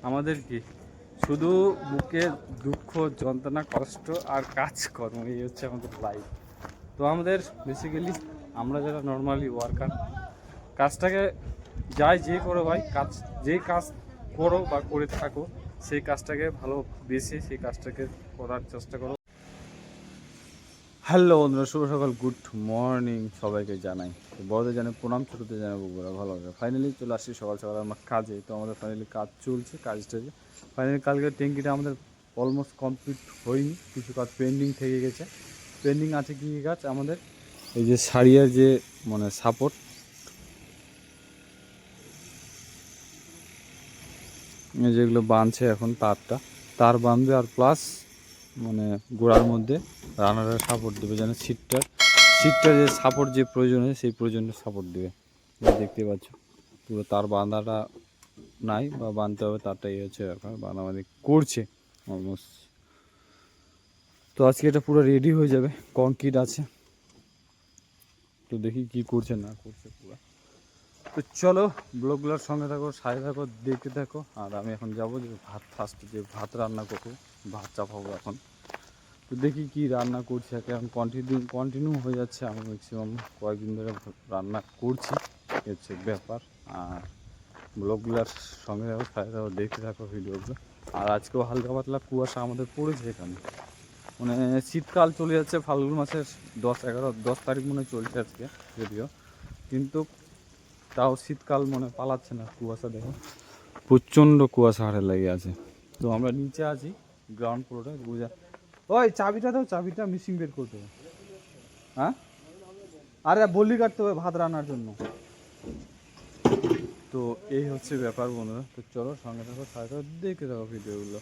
আমাদের কি শুধু বুকে দুঃখ, যন্ত্রণা, কষ্ট আর কাজকর্ম, এই হচ্ছে আমাদের লাইফ। তো আমাদের বেসিক্যালি আমরা যারা নর্মালি ওয়ার্কার, কাজটাকে যাই যে করো ভাই, যেই কাজ করো বা করে থাকো, সেই কাজটাকে ভালোবেসে সেই কাজটাকে করার চেষ্টা করো। হ্যালো বন্ধুরা, শুভ সকাল, গুড মর্নিং সবাইকে জানাই। বড়দের জানে প্রণাম, ছোটোদের জানে বগুড়া ভালোবাসা। ফাইনালি চলে আসছি সকাল সকাল আমার কাজে। তো আমাদের ফাইনালি কাজ চলছে, কাজটা ফাইনালি কালকে ট্যাঙ্কিটা আমাদের অলমোস্ট কমপ্লিট হয়নি, কিছু কাজ পেন্ডিং থেকে গেছে। পেন্ডিং আছে কী কী কাজ আমাদের, এই যে সারিয়ার যে মানে সাপোর্ট, যেগুলো বাঁধছে এখন তার বাঁধবে, আর প্লাস মানে গোড়ার মধ্যে রানারের সাপোর্ট দেবে, যেন সিটটা যে সাপোর্ট যে প্রয়োজন হয় সেই প্রয়োজনে সাপোর্ট দেবে। দেখতে পাচ্ছ পুরো তার বাঁধাটা নাই বা বাঁধতে হবে, তারটাই হচ্ছে ব্যাপার, বাঁধাবাঁধি করছে অলমোস্ট। তো আজকে এটা পুরো রেডি হয়ে যাবে, কংক্রিট আছে। তো দেখি কি করছে না করছে পুরো। তো চলো ব্লগগুলোর সঙ্গে থাকো, সাথে থাকো, দেখতে থাকো। আর আমি এখন যাবো যে ভাত রান্না করবো, ভাত চাপাবো এখন। তো দেখি কি রান্না করছি, এখন কন্টিনিউ হয়ে যাচ্ছে। আমি ম্যাক্সিমাম কয়েকদিন ধরে রান্না করছি, হচ্ছে ব্যাপার। আর ব্লগগুলোর সঙ্গে থাকো, সাথে থাকো, দেখতে থাকো ভিডিওগুলো। আর আজকেও হালকা পাতলা কুয়াশা আমাদের পড়েছে এখানে, মানে শীতকাল চলে যাচ্ছে। ফাল্গুন মাসের 10 তারিখ মনে চলছে আজকে যদিও, কিন্তু তাও শীতকাল মনে পালাচ্ছে না। কুয়াশা দেখো, প্রচণ্ড কুয়াশা হারে লেগে আছে। তো আমরা নিচে আছি গ্রাউন্ড ফ্লোরে, বুঝা। ওই চাবিটা দাও, চাবিটা মিসিং বের করতে হবে। হ্যাঁ, আরে বলি কাটতে হবে ভাত রান্নার জন্য। তো এই হচ্ছে ব্যাপার বন্ধুরা। তো চলো সঙ্গে থাকো, সাথে দেখে থাকো ভিডিওগুলো।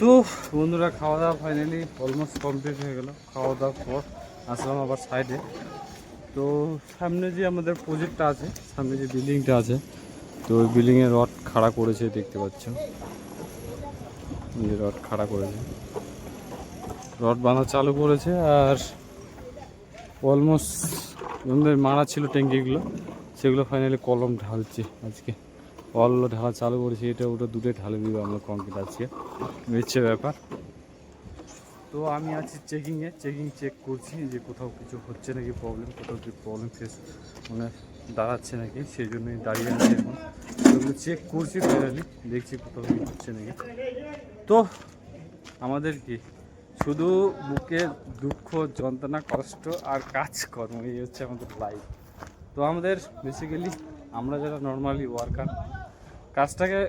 তো বন্ধুরা, খাওয়া দাওয়া ফাইনালি অলমোস্ট কমপ্লিট হয়ে গেল। খাওয়া দাওয়ার পর আসলাম আবার সাইডে। তো সামনে যে আমাদের প্রজেক্টটা আছে, সামনে যে বিল্ডিংটা আছে, তো ওই বিল্ডিংয়ে রড খাড়া করেছে, দেখতে পাচ্ছ যে রড খাড়া করেছে, রড বাঁধা চালু করেছে। আর অলমোস্ট আমাদের মারা ছিল ট্যাঙ্কিগুলো, সেগুলো ফাইনালি কলম ঢালছে আজকে। অলগুলো ঢালা চালু করেছে, এটা ওটা দুটোই ঢালে দিব আমরা কংক্রিট আজকে, হচ্ছে ব্যাপার। তো আমি আছি চেক করছি যে কোথাও কিছু হচ্ছে নাকি প্রবলেম, কোথাও কি প্রবলেম ফেস মানে দাঁড়াচ্ছে নাকি, সেই জন্যই দাঁড়িয়ে আছি এখন। ওগুলো চেক করছি, ফাইনালি দেখছি কোথাও কি হচ্ছে নাকি। তো আমাদের কি শুধু বুকে দুঃখ, যন্ত্রণা, কষ্ট আর কাজকর্ম, এই হচ্ছে আমাদের লাইফ। তো আমাদের বেসিক্যালি আমরা যারা নর্মালি ওয়ার্কার, কাজটাকে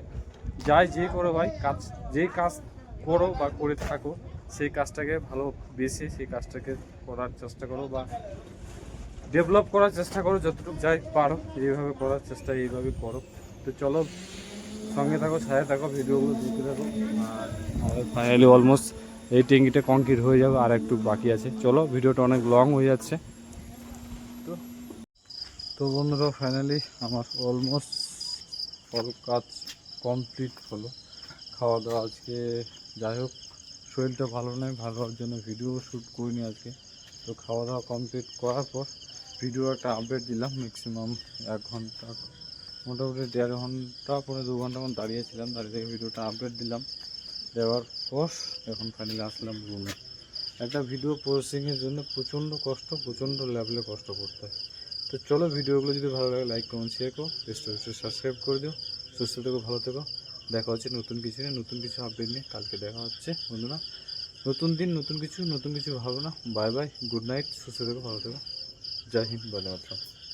যাই যে করো ভাই, যেই কাজ করো বা করে থাকো, সেই কাজটাকে ভালোবেসে সেই কাজটাকে করার চেষ্টা করো বা ডেভেলপ করার চেষ্টা করো, যতটুকু যাই পারো এইভাবে করার চেষ্টা এইভাবে করো। তো চলো সঙ্গে থাকো, সাথে থাকো, ভিডিওগুলো দেখতে থাকো। আর আমাদের ফাইনালি অলমোস্ট এই ট্যাঙ্কিটা কংক্রিট হয়ে যাবে, আর একটু বাকি আছে। চলো, ভিডিওটা অনেক লং হয়ে যাচ্ছে। তো বন্ধুরা, ফাইনালি আমার অলমোস্ট অল কাজ কমপ্লিট হলো। খাওয়া দাওয়া আজকে, যাই হোক শরীরটা ভালো নয়, ভালো হওয়ার জন্য ভিডিও শ্যুট করিনি আজকে। তো খাওয়া দাওয়া কমপ্লিট করার পর ভিডিও একটা আপডেট দিলাম। ম্যাক্সিমাম 1 ঘন্টা, মোটামুটি 1.5 ঘন্টা পরে 2 ঘন্টা মতো দাঁড়িয়েছিলাম, দাঁড়িয়ে থেকে ভিডিওটা আপডেট দিলাম। দেওয়ার পর এখন ফাইনালি আসলাম রুমে। একটা ভিডিও প্রসেসিংয়ের জন্য প্রচণ্ড লেভেলে কষ্ট করতে হয়। তো চলো, ভিডিওগুলো যদি ভালো লাগে লাইক, কমেন্ট, শেয়ার করো, সাবস্ক্রাইব করে দিও। সুস্থ থেকো, ভালো থেকো। দেখা হচ্ছে নতুন কিছু নিয়ে, নতুন কিছু আপডেট নিয়ে কালকে দেখা হচ্ছে বন্ধুরা। নতুন দিন, নতুন কিছু ভাবো না। বাই বাই, গুড নাইট, সুস্থ থেকো, ভালো থেকো। জয় হিন্দ, বন্দে মাতরম।